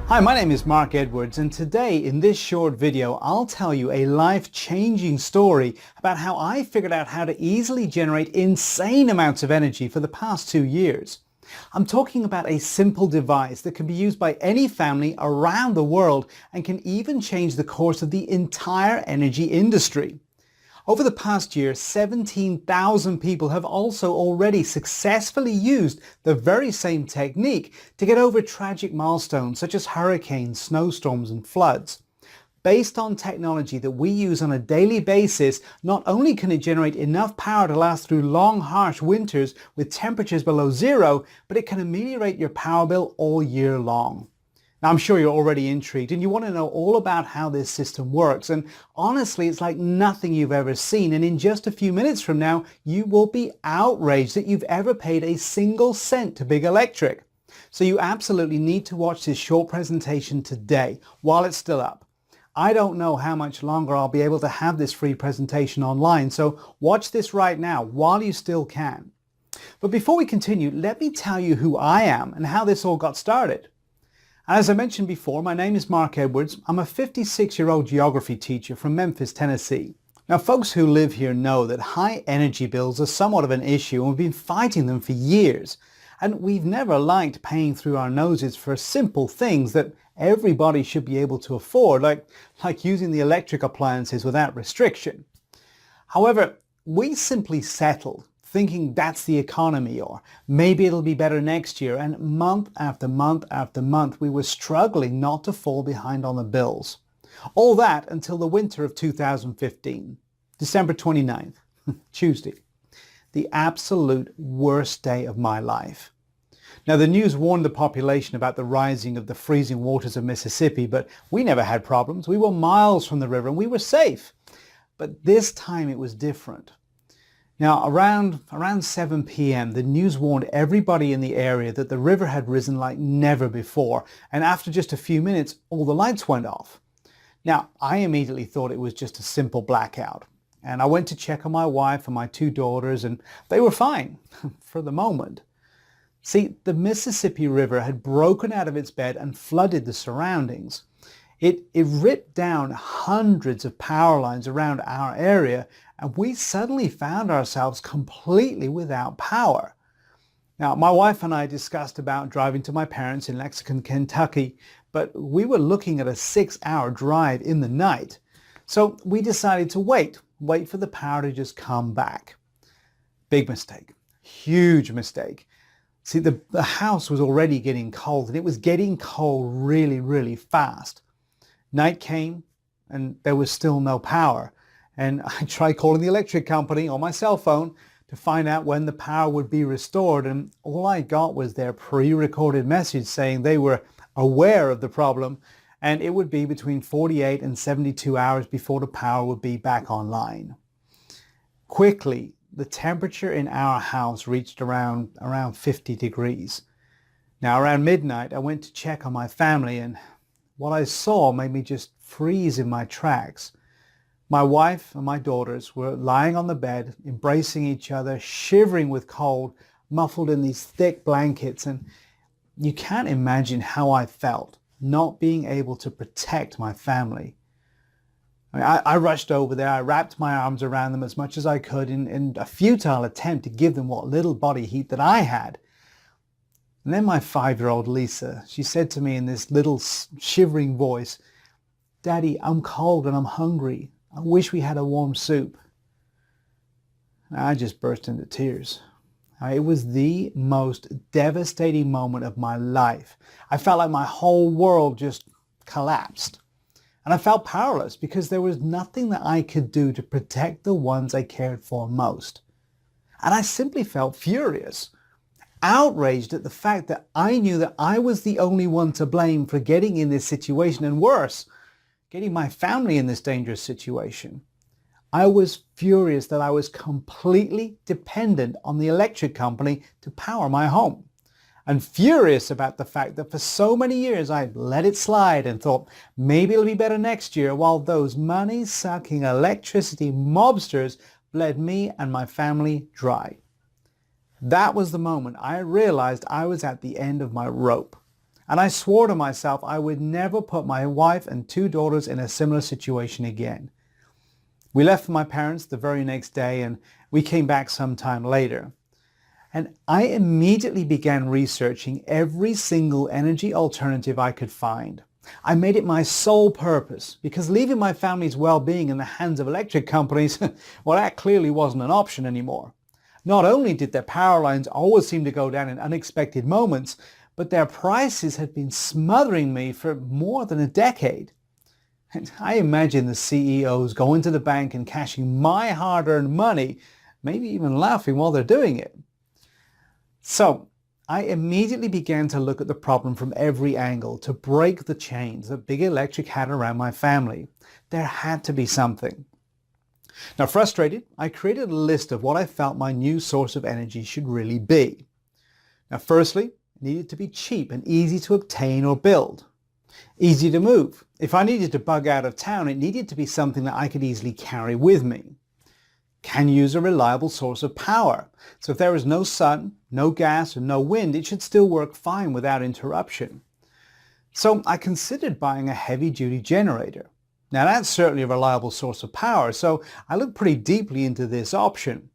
Hi, my name is Mark Edwards, and today in this short video I'll tell you a life-changing story about how I figured out how to easily generate insane amounts of energy for the past 2 years. I'm talking about a simple device that can be used by any family around the world and can even change the course of the entire energy industry. Over the past year, 17,000 people have also already successfully used the very same technique to get over tragic milestones such as hurricanes, snowstorms and floods. Based on technology that we use on a daily basis, not only can it generate enough power to last through long, harsh winters with temperatures below zero, but it can ameliorate your power bill all year long. Now, I'm sure you're already intrigued and you want to know all about how this system works. And honestly, it's like nothing you've ever seen. And in just a few minutes from now, you will be outraged that you've ever paid a single cent to Big Electric. So you absolutely need to watch this short presentation today while it's still up. I don't know how much longer I'll be able to have this free presentation online. So watch this right now while you still can. But before we continue, let me tell you who I am and how this all got started. As I mentioned before, my name is Mark Edwards. I'm a 56-year-old geography teacher from Memphis, Tennessee. Now, folks who live here know that high energy bills are somewhat of an issue and we've been fighting them for years. And we've never liked paying through our noses for simple things that everybody should be able to afford, like using the electric appliances without restriction. However, we simply settled, thinking that's the economy, or maybe it'll be better next year, and month after month after month we were struggling not to fall behind on the bills. All that until the winter of 2015, December 29th, Tuesday, the absolute worst day of my life. Now, the news warned the population about the rising of the freezing waters of Mississippi, but we never had problems. We were miles from the river and we were safe. But this time it was different. Now, around 7 p.m., the news warned everybody in the area that the river had risen like never before, and after just a few minutes, all the lights went off. Now, I immediately thought it was just a simple blackout, and I went to check on my wife and my 2 daughters, and they were fine, for the moment. See, the Mississippi River had broken out of its bed and flooded the surroundings. It ripped down hundreds of power lines around our area, and we suddenly found ourselves completely without power. Now, my wife and I discussed about driving to my parents in Lexington, Kentucky, but we were looking at a 6-hour drive in the night. So we decided to wait for the power to just come back. Big mistake. Huge mistake. See, the house was already getting cold, and it was getting cold really, really fast. Night came, and there was still no power. And I tried calling the electric company on my cell phone to find out when the power would be restored. And all I got was their pre-recorded message saying they were aware of the problem and it would be between 48 and 72 hours before the power would be back online. Quickly, the temperature in our house reached around 50 degrees. Now, around midnight, I went to check on my family, and what I saw made me just freeze in my tracks. My wife and my daughters were lying on the bed, embracing each other, shivering with cold, muffled in these thick blankets. And you can't imagine how I felt not being able to protect my family. I rushed over there. I wrapped my arms around them as much as I could in a futile attempt to give them what little body heat that I had. And then my 5-year-old Lisa, she said to me in this little shivering voice, "Daddy, I'm cold and I'm hungry. I wish we had a warm soup." I just burst into tears. It was the most devastating moment of my life. I felt like my whole world just collapsed. And I felt powerless because there was nothing that I could do to protect the ones I cared for most. And I simply felt furious, outraged at the fact that I knew that I was the only one to blame for getting in this situation, and worse, getting my family in this dangerous situation. I was furious that I was completely dependent on the electric company to power my home. And furious about the fact that for so many years I let it slide and thought maybe it'll be better next year, while those money-sucking electricity mobsters bled me and my family dry. That was the moment I realized I was at the end of my rope. And I swore to myself I would never put my wife and 2 daughters in a similar situation again. We left for my parents the very next day and we came back some time later. And I immediately began researching every single energy alternative I could find. I made it my sole purpose because leaving my family's well-being in the hands of electric companies, well, that clearly wasn't an option anymore. Not only did their power lines always seem to go down in unexpected moments, but their prices had been smothering me for more than a decade. And I imagine the CEOs going to the bank and cashing my hard-earned money, maybe even laughing while they're doing it. So I immediately began to look at the problem from every angle to break the chains that Big Electric had around my family. There had to be something. Now, frustrated, I created a list of what I felt my new source of energy should really be. Now, firstly, it needed to be cheap and easy to obtain or build. Easy to move. If I needed to bug out of town, it needed to be something that I could easily carry with me. Can use a reliable source of power. So if there is no sun, no gas, and no wind, it should still work fine without interruption. So I considered buying a heavy-duty generator. Now that's certainly a reliable source of power, so I looked pretty deeply into this option.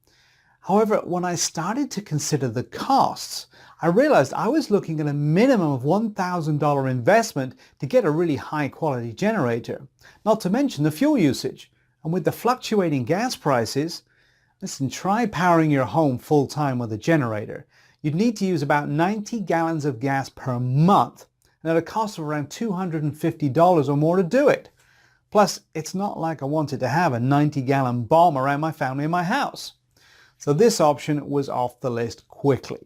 However, when I started to consider the costs, I realized I was looking at a minimum of $1,000 investment to get a really high-quality generator, not to mention the fuel usage. And with the fluctuating gas prices, listen, try powering your home full-time with a generator. You'd need to use about 90 gallons of gas per month, and at a cost of around $250 or more to do it. Plus, it's not like I wanted to have a 90-gallon bomb around my family in my house. So this option was off the list quickly.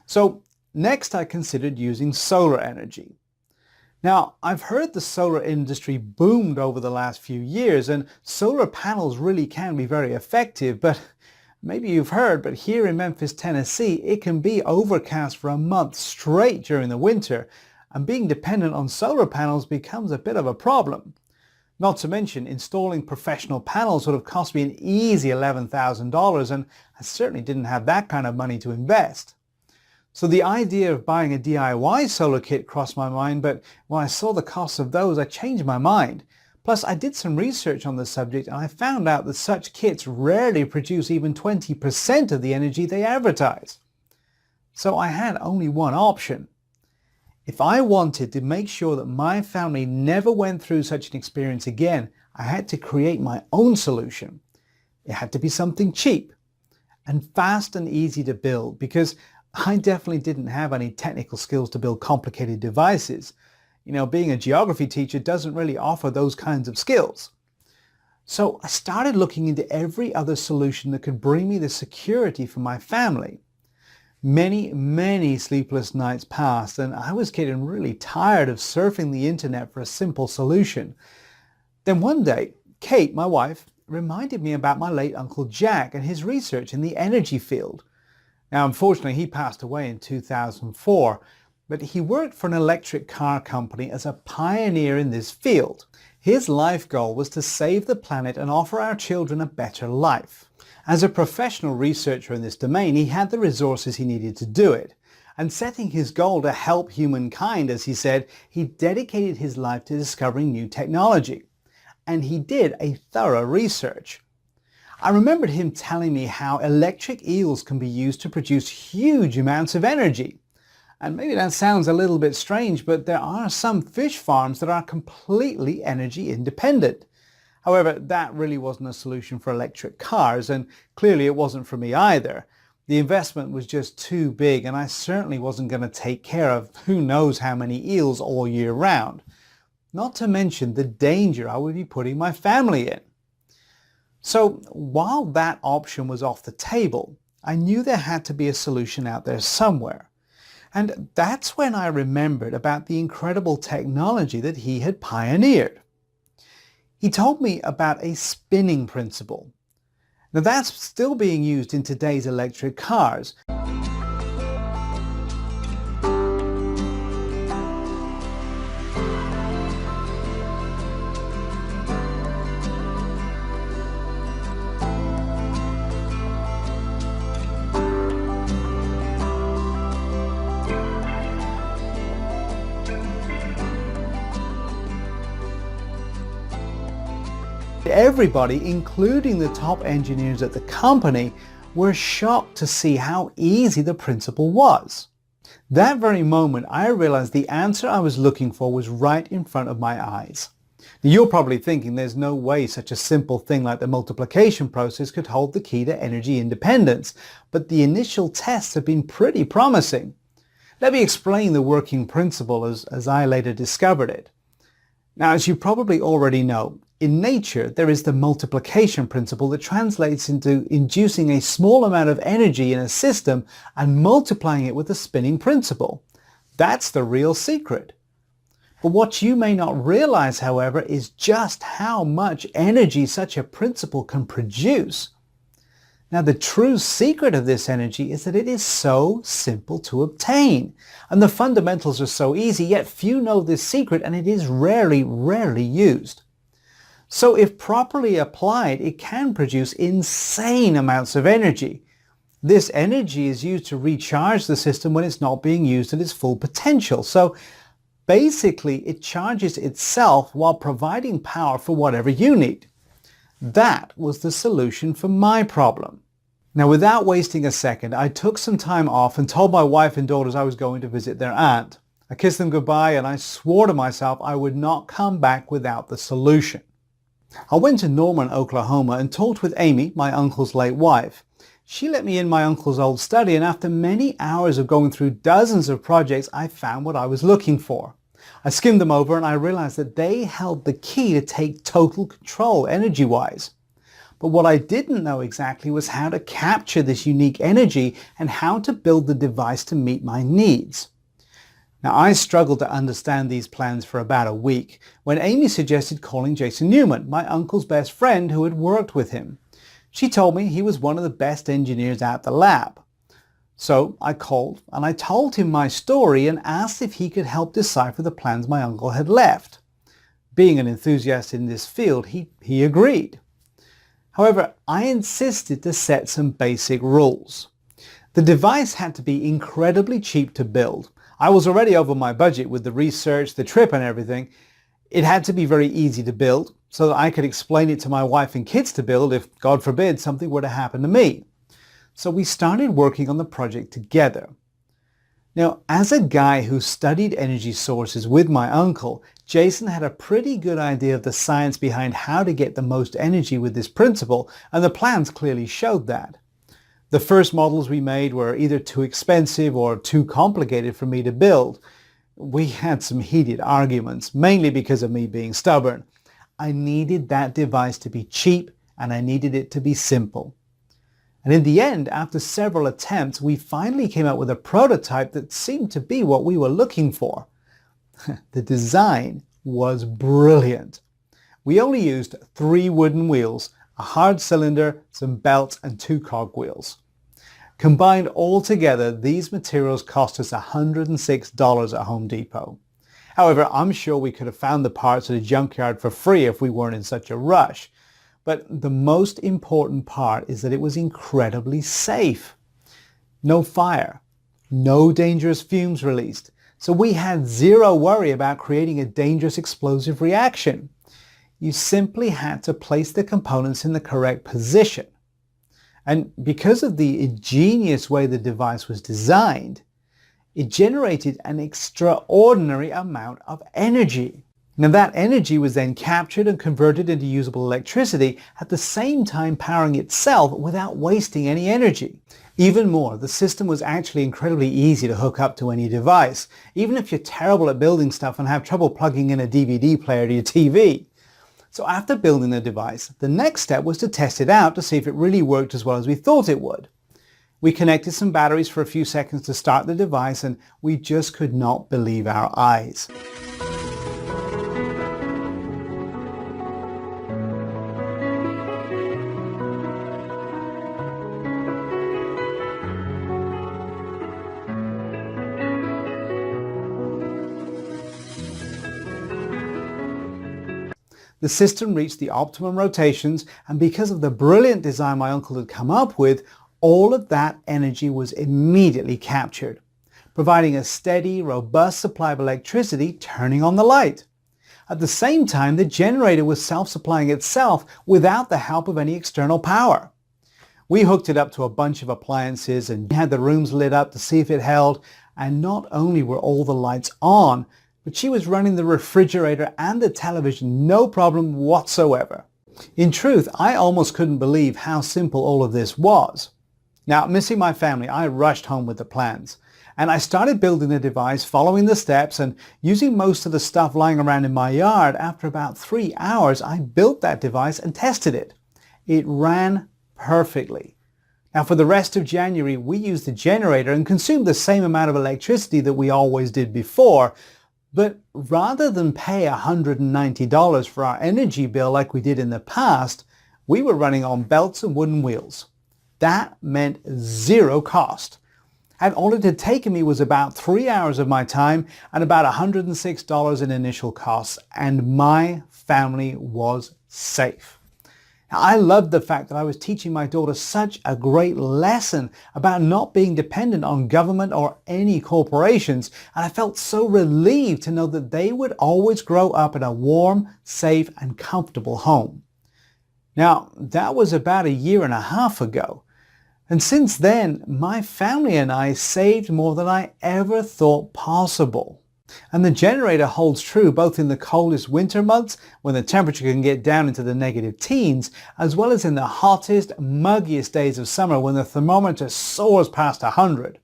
So next I considered using solar energy. Now, I've heard the solar industry boomed over the last few years, and solar panels really can be very effective, but maybe you've heard, but here in Memphis, Tennessee, it can be overcast for a month straight during the winter, and being dependent on solar panels becomes a bit of a problem. Not to mention, installing professional panels would have cost me an easy $11,000, and I certainly didn't have that kind of money to invest. So the idea of buying a DIY solar kit crossed my mind, but when I saw the cost of those, I changed my mind. Plus, I did some research on the subject and I found out that such kits rarely produce even 20% of the energy they advertise. So I had only one option. If I wanted to make sure that my family never went through such an experience again, I had to create my own solution. It had to be something cheap and fast and easy to build, because I definitely didn't have any technical skills to build complicated devices. You know, being a geography teacher doesn't really offer those kinds of skills. So I started looking into every other solution that could bring me the security for my family. Many sleepless nights passed, and I was getting really tired of surfing the internet for a simple solution. Then one day, Kate, my wife, reminded me about my late Uncle Jack and his research in the energy field. Now, unfortunately, he passed away in 2004, but he worked for an electric car company as a pioneer in this field. His life goal was to save the planet and offer our children a better life. As a professional researcher in this domain, he had the resources he needed to do it. And setting his goal to help humankind, as he said, he dedicated his life to discovering new technology. And he did a thorough research. I remembered him telling me how electric eels can be used to produce huge amounts of energy. And maybe that sounds a little bit strange, but there are some fish farms that are completely energy independent. However, that really wasn't a solution for electric cars, and clearly it wasn't for me either. The investment was just too big, and I certainly wasn't going to take care of who knows how many eels all year round. Not to mention the danger I would be putting my family in. So while that option was off the table, I knew there had to be a solution out there somewhere. And that's when I remembered about the incredible technology that he had pioneered. He told me about a spinning principle. Now that's still being used in today's electric cars. everybody, including the top engineers at the company, were shocked to see how easy the principle was. That very moment, I realized the answer I was looking for was right in front of my eyes. Now, you're probably thinking there's no way such a simple thing like the multiplication process could hold the key to energy independence, but the initial tests have been pretty promising. Let me explain the working principle as I later discovered it. Now, as you probably already know, in nature, there is the multiplication principle that translates into inducing a small amount of energy in a system and multiplying it with the spinning principle. That's the real secret. But what you may not realize, however, is just how much energy such a principle can produce. Now, the true secret of this energy is that it is so simple to obtain. And the fundamentals are so easy, yet few know this secret, and it is rarely used. So if properly applied, it can produce insane amounts of energy. This energy is used to recharge the system when it's not being used at its full potential. So basically, it charges itself while providing power for whatever you need. That was the solution for my problem. Now, without wasting a second, I took some time off and told my wife and daughters I was going to visit their aunt. I kissed them goodbye and I swore to myself I would not come back without the solution. I went to Norman, Oklahoma and talked with Amy, my uncle's late wife. She let me in my uncle's old study, and after many hours of going through dozens of projects, I found what I was looking for. I skimmed them over and I realized that they held the key to take total control energy-wise. But what I didn't know exactly was how to capture this unique energy and how to build the device to meet my needs. Now, I struggled to understand these plans for about a week when Amy suggested calling Jason Newman, my uncle's best friend who had worked with him. She told me he was one of the best engineers at the lab. So I called and I told him my story and asked if he could help decipher the plans my uncle had left. Being an enthusiast in this field, he agreed. However, I insisted to set some basic rules. The device had to be incredibly cheap to build. I was already over my budget with the research, the trip and everything. It had to be very easy to build so that I could explain it to my wife and kids to build if, God forbid, something were to happen to me. So we started working on the project together. Now, as a guy who studied energy sources with my uncle, Jason had a pretty good idea of the science behind how to get the most energy with this principle, and the plans clearly showed that. The first models we made were either too expensive or too complicated for me to build. We had some heated arguments, mainly because of me being stubborn. I needed that device to be cheap and I needed it to be simple. And in the end, after several attempts, we finally came up with a prototype that seemed to be what we were looking for. The design was brilliant. We only used 3 wooden wheels, a hard cylinder, some belts, and 2 cogwheels. Combined all together, these materials cost us $106 at Home Depot. However, I'm sure we could have found the parts at a junkyard for free if we weren't in such a rush. But the most important part is that it was incredibly safe. No fire, no dangerous fumes released. So we had zero worry about creating a dangerous explosive reaction. You simply had to place the components in the correct position. And because of the ingenious way the device was designed, it generated an extraordinary amount of energy. Now that energy was then captured and converted into usable electricity, at the same time powering itself without wasting any energy. Even more, the system was actually incredibly easy to hook up to any device, even if you're terrible at building stuff and have trouble plugging in a DVD player to your TV. So after building the device, the next step was to test it out to see if it really worked as well as we thought it would. We connected some batteries for a few seconds to start the device, and we just could not believe our eyes. The system reached the optimum rotations, and because of the brilliant design my uncle had come up with, all of that energy was immediately captured, providing a steady, robust supply of electricity, turning on the light. At the same time, the generator was self-supplying itself without the help of any external power. We hooked it up to a bunch of appliances and had the rooms lit up to see if it held, and not only were all the lights on, but she was running the refrigerator and the television no problem whatsoever. In truth, I almost couldn't believe how simple all of this was. Now, missing my family, I rushed home with the plans. And I started building the device, following the steps and using most of the stuff lying around in my yard. After about 3 hours, I built that device and tested it. It ran perfectly. Now, for the rest of January, we used the generator and consumed the same amount of electricity that we always did before. But rather than pay $190 for our energy bill like we did in the past, we were running on belts and wooden wheels. That meant zero cost. And all it had taken me was about 3 hours of my time and about $106 in initial costs, and my family was safe. Now, I loved the fact that I was teaching my daughter such a great lesson about not being dependent on government or any corporations, and I felt so relieved to know that they would always grow up in a warm, safe, and comfortable home. Now, that was about 1.5 years ago. And since then, my family and I saved more than I ever thought possible. And the generator holds true both in the coldest winter months, when the temperature can get down into the negative teens, as well as in the hottest, muggiest days of summer when the thermometer soars past 100.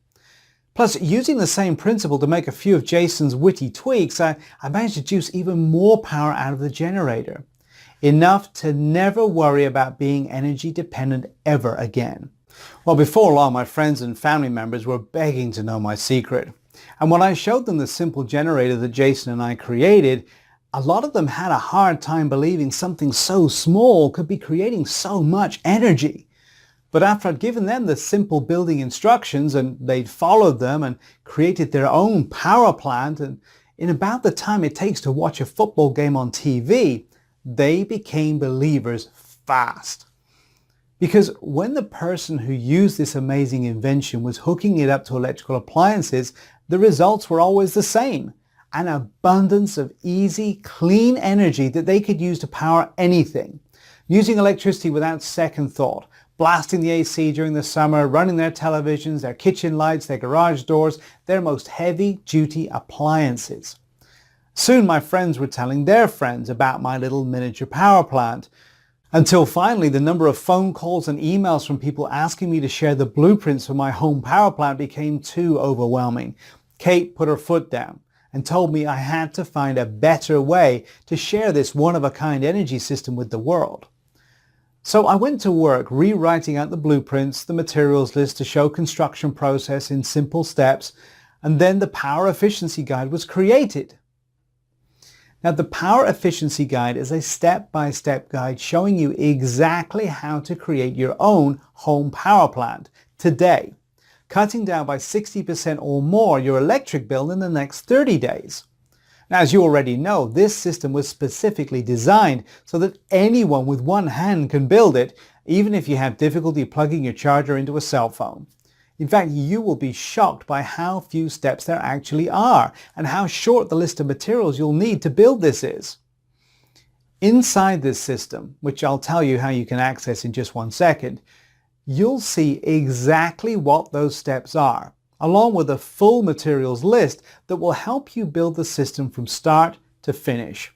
Plus, using the same principle to make a few of Jason's witty tweaks, I managed to juice even more power out of the generator. Enough to never worry about being energy dependent ever again. Well, before long, my friends and family members were begging to know my secret. And when I showed them the simple generator that Jason and I created, a lot of them had a hard time believing something so small could be creating so much energy. But after I'd given them the simple building instructions and they'd followed them and created their own power plant, and in about the time it takes to watch a football game on TV, they became believers fast. Because when the person who used this amazing invention was hooking it up to electrical appliances, the results were always the same. An abundance of easy, clean energy that they could use to power anything. Using electricity without second thought, blasting the AC during the summer, running their televisions, their kitchen lights, their garage doors, their most heavy-duty appliances. Soon my friends were telling their friends about my little miniature power plant. Until finally, the number of phone calls and emails from people asking me to share the blueprints for my home power plant became too overwhelming. Kate put her foot down and told me I had to find a better way to share this one-of-a-kind energy system with the world. So I went to work rewriting out the blueprints, the materials list to show construction process in simple steps, and then the power efficiency guide was created. Now, the Power Efficiency Guide is a step-by-step guide showing you exactly how to create your own home power plant today, cutting down by 60% or more your electric bill in the next 30 days. Now, as you already know, this system was specifically designed so that anyone with one hand can build it, even if you have difficulty plugging your charger into a cell phone. In fact, you will be shocked by how few steps there actually are and how short the list of materials you'll need to build this is. Inside this system, which I'll tell you how you can access in just 1 second, you'll see exactly what those steps are, along with a full materials list that will help you build the system from start to finish.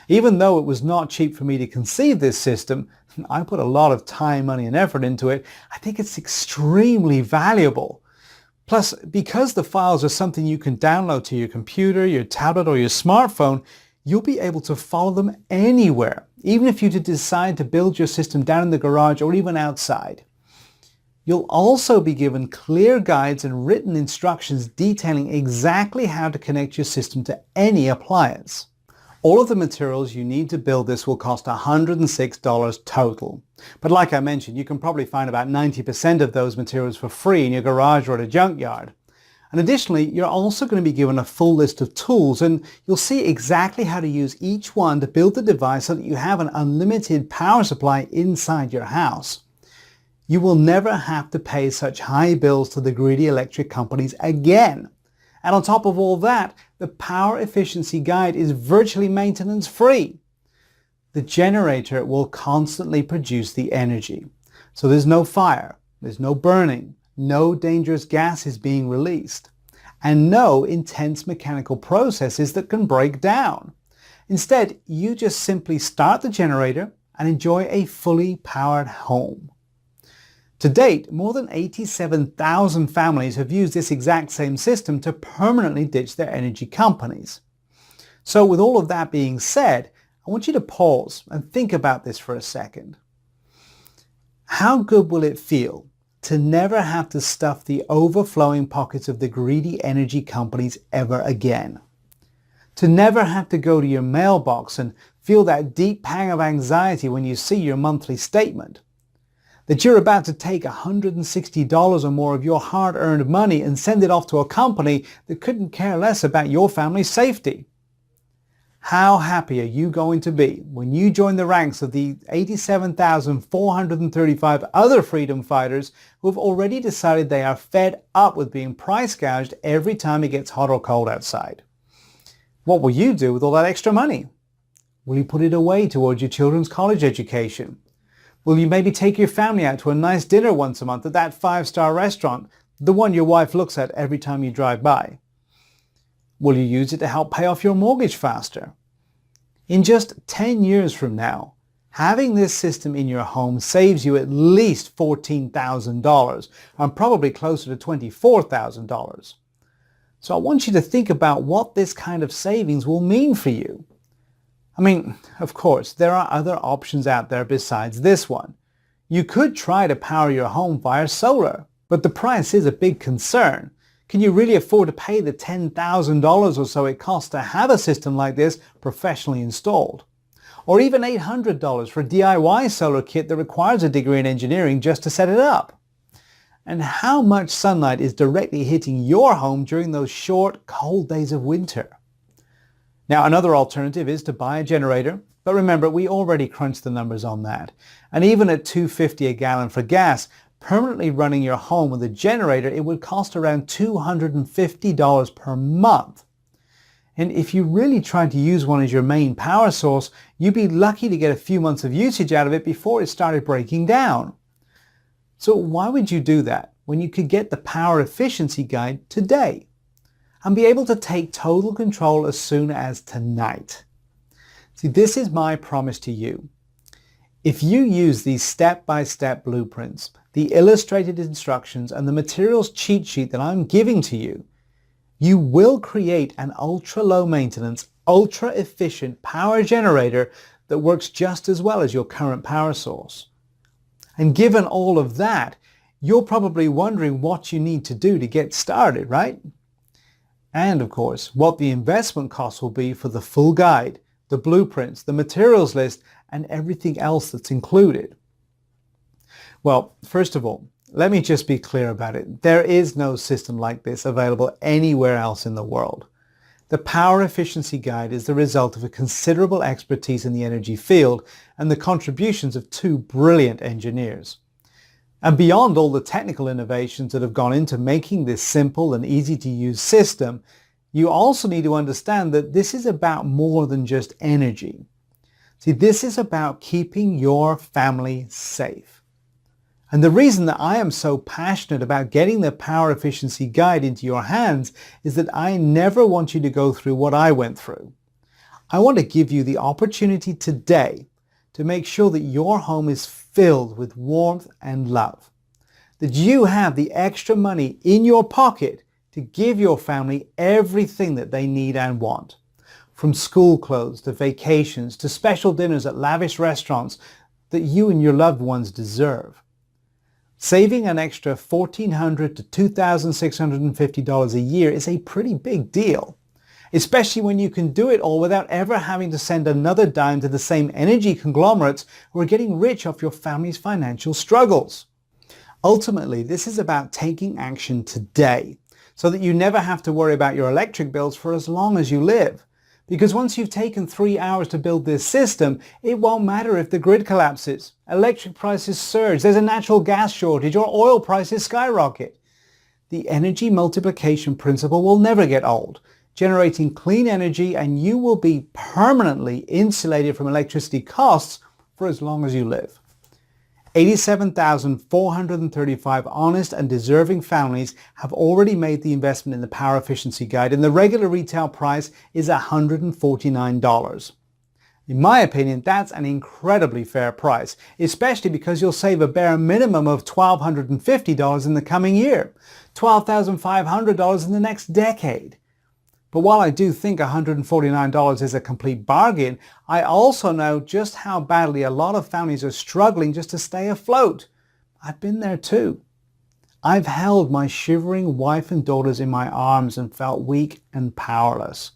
Even though it was not cheap for me to conceive this system, I put a lot of time, money, and effort into it. I think it's extremely valuable. Plus, because the files are something you can download to your computer, your tablet, or your smartphone, you'll be able to follow them anywhere, even if you decide to build your system down in the garage or even outside. You'll also be given clear guides and written instructions detailing exactly how to connect your system to any appliance. All of the materials you need to build this will cost $106 total. But like I mentioned, you can probably find about 90% of those materials for free in your garage or at a junkyard. And additionally, you're also going to be given a full list of tools, and you'll see exactly how to use each one to build the device so that you have an unlimited power supply inside your house. You will never have to pay such high bills to the greedy electric companies again. And on top of all that, the power efficiency guide is virtually maintenance free. The generator will constantly produce the energy. So there's no fire, there's no burning, no dangerous gas is being released, and no intense mechanical processes that can break down. Instead, you just simply start the generator and enjoy a fully powered home. To date, more than 87,000 families have used this exact same system to permanently ditch their energy companies. So with all of that being said, I want you to pause and think about this for a second. How good will it feel to never have to stuff the overflowing pockets of the greedy energy companies ever again? To never have to go to your mailbox and feel that deep pang of anxiety when you see your monthly statement? That you're about to take $160 or more of your hard-earned money and send it off to a company that couldn't care less about your family's safety? How happy are you going to be when you join the ranks of the 87,435 other freedom fighters who have already decided they are fed up with being price gouged every time it gets hot or cold outside? What will you do with all that extra money? Will you put it away towards your children's college education? Will you maybe take your family out to a nice dinner once a month at that 5-star restaurant, the one your wife looks at every time you drive by? Will you use it to help pay off your mortgage faster? In just 10 years from now, having this system in your home saves you at least $14,000 and probably closer to $24,000. So I want you to think about what this kind of savings will mean for you. I mean, of course, there are other options out there besides this one. You could try to power your home via solar, but the price is a big concern. Can you really afford to pay the $10,000 or so it costs to have a system like this professionally installed? Or even $800 for a DIY solar kit that requires a degree in engineering just to set it up? And how much sunlight is directly hitting your home during those short, cold days of winter? Now, another alternative is to buy a generator, but remember, we already crunched the numbers on that. And even at $2.50 a gallon for gas, permanently running your home with a generator, it would cost around $250 per month. And if you really tried to use one as your main power source, you'd be lucky to get a few months of usage out of it before it started breaking down. So why would you do that when you could get the power efficiency guide today and be able to take total control as soon as tonight? See, this is my promise to you. If you use these step-by-step blueprints, the illustrated instructions, and the materials cheat sheet that I'm giving to you, you will create an ultra-low maintenance, ultra-efficient power generator that works just as well as your current power source. And given all of that, you're probably wondering what you need to do to get started, right? And of course, what the investment cost will be for the full guide, the blueprints, the materials list, and everything else that's included. Well, first of all, let me just be clear about it. There is no system like this available anywhere else in the world. The Power Efficiency Guide is the result of a considerable expertise in the energy field and the contributions of two brilliant engineers. And beyond all the technical innovations that have gone into making this simple and easy to use system, you also need to understand that this is about more than just energy. See, this is about keeping your family safe. And the reason that I am so passionate about getting the Power Efficiency Guide into your hands is that I never want you to go through what I went through. I want to give you the opportunity today to make sure that your home is filled with warmth and love. That you have the extra money in your pocket to give your family everything that they need and want. From school clothes to vacations to special dinners at lavish restaurants that you and your loved ones deserve. Saving an extra $1,400 to $2,650 a year is a pretty big deal, especially when you can do it all without ever having to send another dime to the same energy conglomerates who are getting rich off your family's financial struggles. Ultimately, this is about taking action today so that you never have to worry about your electric bills for as long as you live. Because once you've taken 3 hours to build this system, it won't matter if the grid collapses, electric prices surge, there's a natural gas shortage, or oil prices skyrocket. the energy multiplication principle will never get old, generating clean energy, and you will be permanently insulated from electricity costs for as long as you live. 87,435 honest and deserving families have already made the investment in the Power Efficiency Guide, and the regular retail price is $149. In my opinion, that's an incredibly fair price, especially because you'll save a bare minimum of $1,250 in the coming year, $12,500 in the next decade. But while I do think $149 is a complete bargain, I also know just how badly a lot of families are struggling just to stay afloat. I've been there too. I've held my shivering wife and daughters in my arms and felt weak and powerless.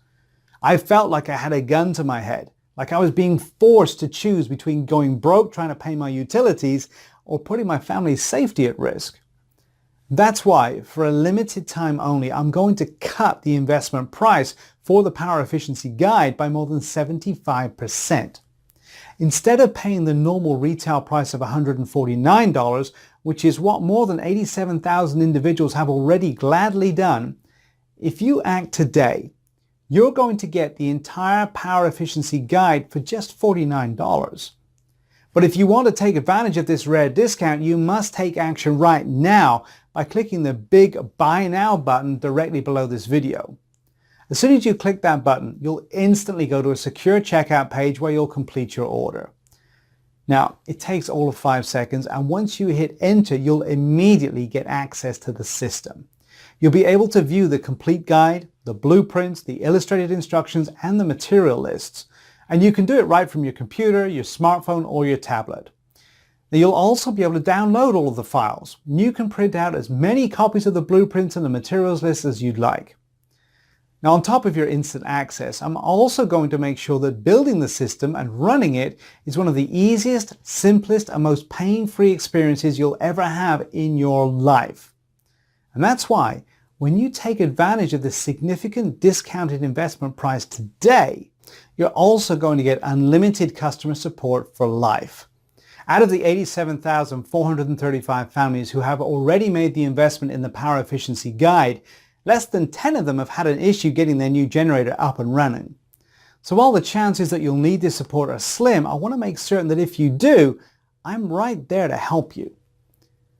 I felt like I had a gun to my head, like I was being forced to choose between going broke trying to pay my utilities or putting my family's safety at risk. That's why, for a limited time only, I'm going to cut the investment price for the Power Efficiency Guide by more than 75%. Instead of paying the normal retail price of $149, which is what more than 87,000 individuals have already gladly done, if you act today, you're going to get the entire Power Efficiency Guide for just $49. But if you want to take advantage of this rare discount, you must take action right now by clicking the big Buy Now button directly below this video. As soon as you click that button, you'll instantly go to a secure checkout page where you'll complete your order. Now, it takes all of 5 seconds, and once you hit enter, you'll immediately get access to the system. You'll be able to view the complete guide, the blueprints, the illustrated instructions, and the material lists. And you can do it right from your computer, your smartphone, or your tablet. Now, you'll also be able to download all of the files. You can print out as many copies of the blueprints and the materials list as you'd like. Now, on top of your instant access, I'm also going to make sure that building the system and running it is one of the easiest, simplest, and most pain-free experiences you'll ever have in your life. And that's why, when you take advantage of this significant discounted investment price today, you're also going to get unlimited customer support for life. Out of the 87,435 families who have already made the investment in the Power Efficiency Guide, less than 10 of them have had an issue getting their new generator up and running. So while the chances that you'll need this support are slim, I want to make certain that if you do, I'm right there to help you.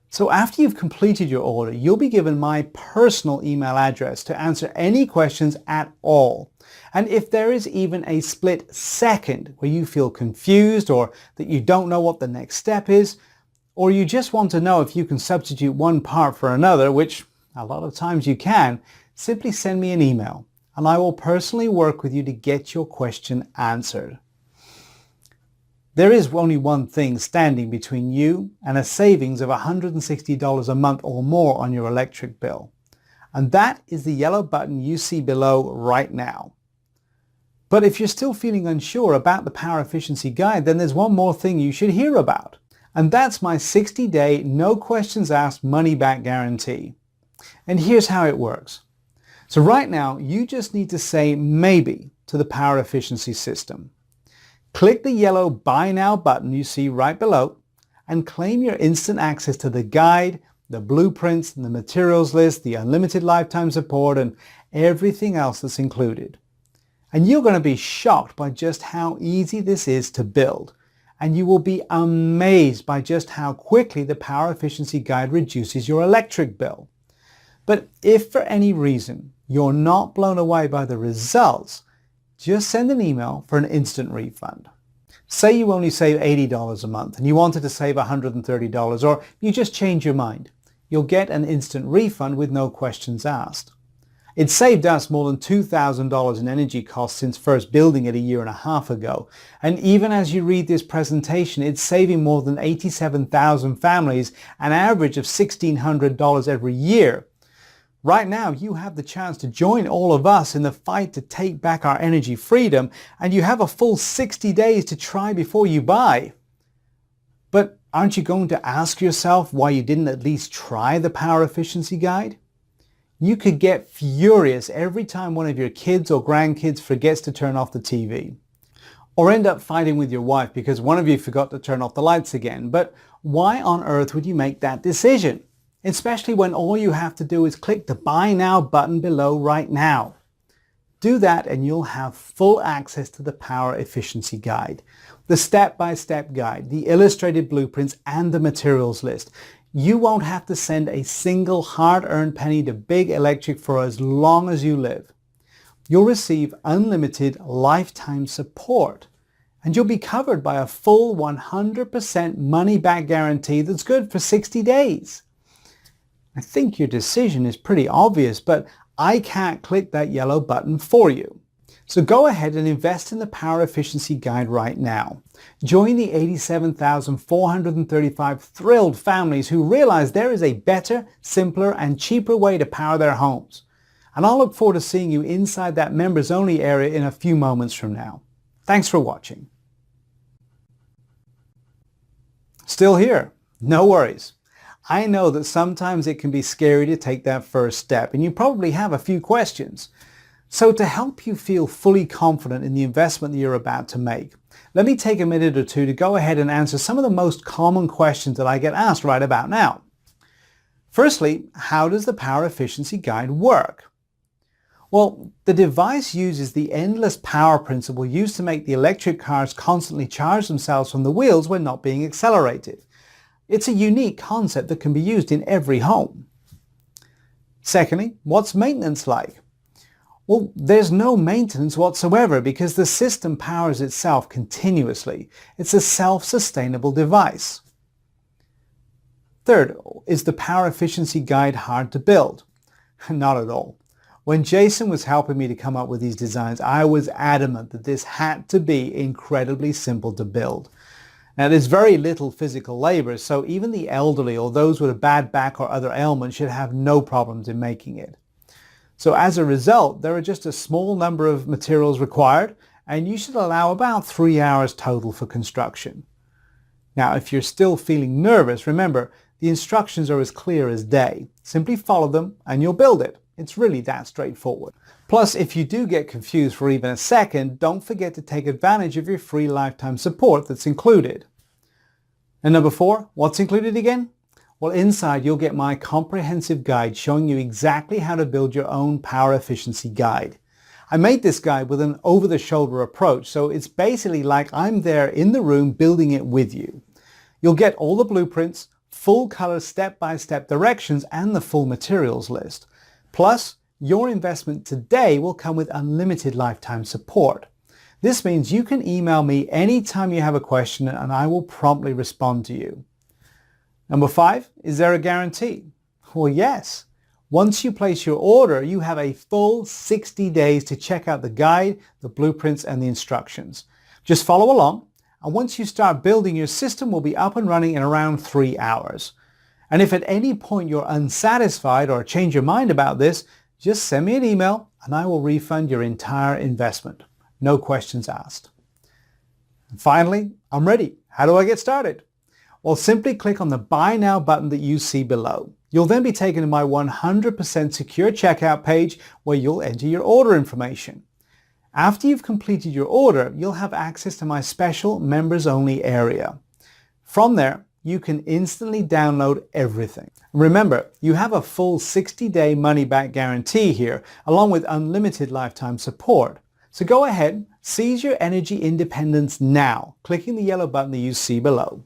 So after you've completed your order, you'll be given my personal email address to answer any questions at all. And if there is even a split second where you feel confused or that you don't know what the next step is, or you just want to know if you can substitute one part for another, which a lot of times you can, simply send me an email and I will personally work with you to get your question answered. There is only one thing standing between you and a savings of $160 a month or more on your electric bill. And that is the yellow button you see below right now. But if you're still feeling unsure about the Power Efficiency Guide, then there's one more thing you should hear about. And that's my 60-day, no questions asked money-back guarantee. And here's how it works. So right now, you just need to say maybe to the Power Efficiency system. Click the yellow Buy Now button you see right below and claim your instant access to the guide, the blueprints, and the materials list, the unlimited lifetime support, and everything else that's included. And you're going to be shocked by just how easy this is to build. And you will be amazed by just how quickly the Power Efficiency Guide reduces your electric bill. But if for any reason you're not blown away by the results, just send an email for an instant refund. Say you only save $80 a month and you wanted to save $130, or you just change your mind. You'll get an instant refund with no questions asked. It saved us more than $2,000 in energy costs since first building it a year and a half ago. And even as you read this presentation, it's saving more than 87,000 families an average of $1,600 every year. Right now, you have the chance to join all of us in the fight to take back our energy freedom, and you have a full 60 days to try before you buy. But aren't you going to ask yourself why you didn't at least try the Power Efficiency Guide? You could get furious every time one of your kids or grandkids forgets to turn off the TV. Or end up fighting with your wife because one of you forgot to turn off the lights again. But why on earth would you make that decision? especially when all you have to do is click the Buy Now button below right now. Do that and you'll have full access to the Power Efficiency Guide, the step-by-step guide, the illustrated blueprints, and the materials list. You won't have to send a single hard-earned penny to Big Electric for as long as you live. You'll receive unlimited lifetime support, and you'll be covered by a full 100% money-back guarantee that's good for 60 days. I think your decision is pretty obvious, but I can't click that yellow button for you. So go ahead and invest in the Power Efficiency Guide right now. Join the 87,435 thrilled families who realize there is a better, simpler, and cheaper way to power their homes. And I'll look forward to seeing you inside that members only area in a few moments from now. Thanks for watching. Still here? No worries. I know that sometimes it can be scary to take that first step, and you probably have a few questions. So to help you feel fully confident in the investment that you're about to make, let me take a minute or two to go ahead and answer some of the most common questions that I get asked right about now. Firstly, how does the Power Efficiency Guide work? Well, the device uses the endless power principle used to make the electric cars constantly charge themselves from the wheels when not being accelerated. It's a unique concept that can be used in every home. Secondly, what's maintenance like? Well, there's no maintenance whatsoever because the system powers itself continuously. It's a self-sustainable device. Third, is the Power Efficiency Guide hard to build? Not at all. When Jason was helping me to come up with these designs, I was adamant that this had to be incredibly simple to build. Now, there's very little physical labor, so even the elderly or those with a bad back or other ailments should have no problems in making it. So as a result, there are just a small number of materials required, and you should allow about 3 hours total for construction. Now, if you're still feeling nervous, remember, the instructions are as clear as day. Simply follow them and you'll build it. It's really that straightforward. Plus, if you do get confused for even a second, don't forget to take advantage of your free lifetime support that's included. And number 4, what's included again? Well, inside you'll get my comprehensive guide showing you exactly how to build your own power efficiency guide. I made this guide with an over-the-shoulder approach, so it's basically like I'm there in the room building it with you. You'll get all the blueprints, full color step-by-step directions, and the full materials list. Plus, your investment today will come with unlimited lifetime support. This means you can email me anytime you have a question and I will promptly respond to you. Number 5, is there a guarantee? Well, yes. Once you place your order, you have a full 60 days to check out the guide, the blueprints, and the instructions. Just follow along, and once you start building, your system will be up and running in around 3 hours. And if at any point you're unsatisfied or change your mind about this, just send me an email and I will refund your entire investment. No questions asked. And finally, I'm ready. How do I get started? Well, simply click on the Buy Now button that you see below. You'll then be taken to my 100% secure checkout page where you'll enter your order information. After you've completed your order, you'll have access to my special members only area. From there, you can instantly download everything. Remember, you have a full 60-day money-back guarantee here, along with unlimited lifetime support. So go ahead, seize your energy independence now, clicking the yellow button that you see below.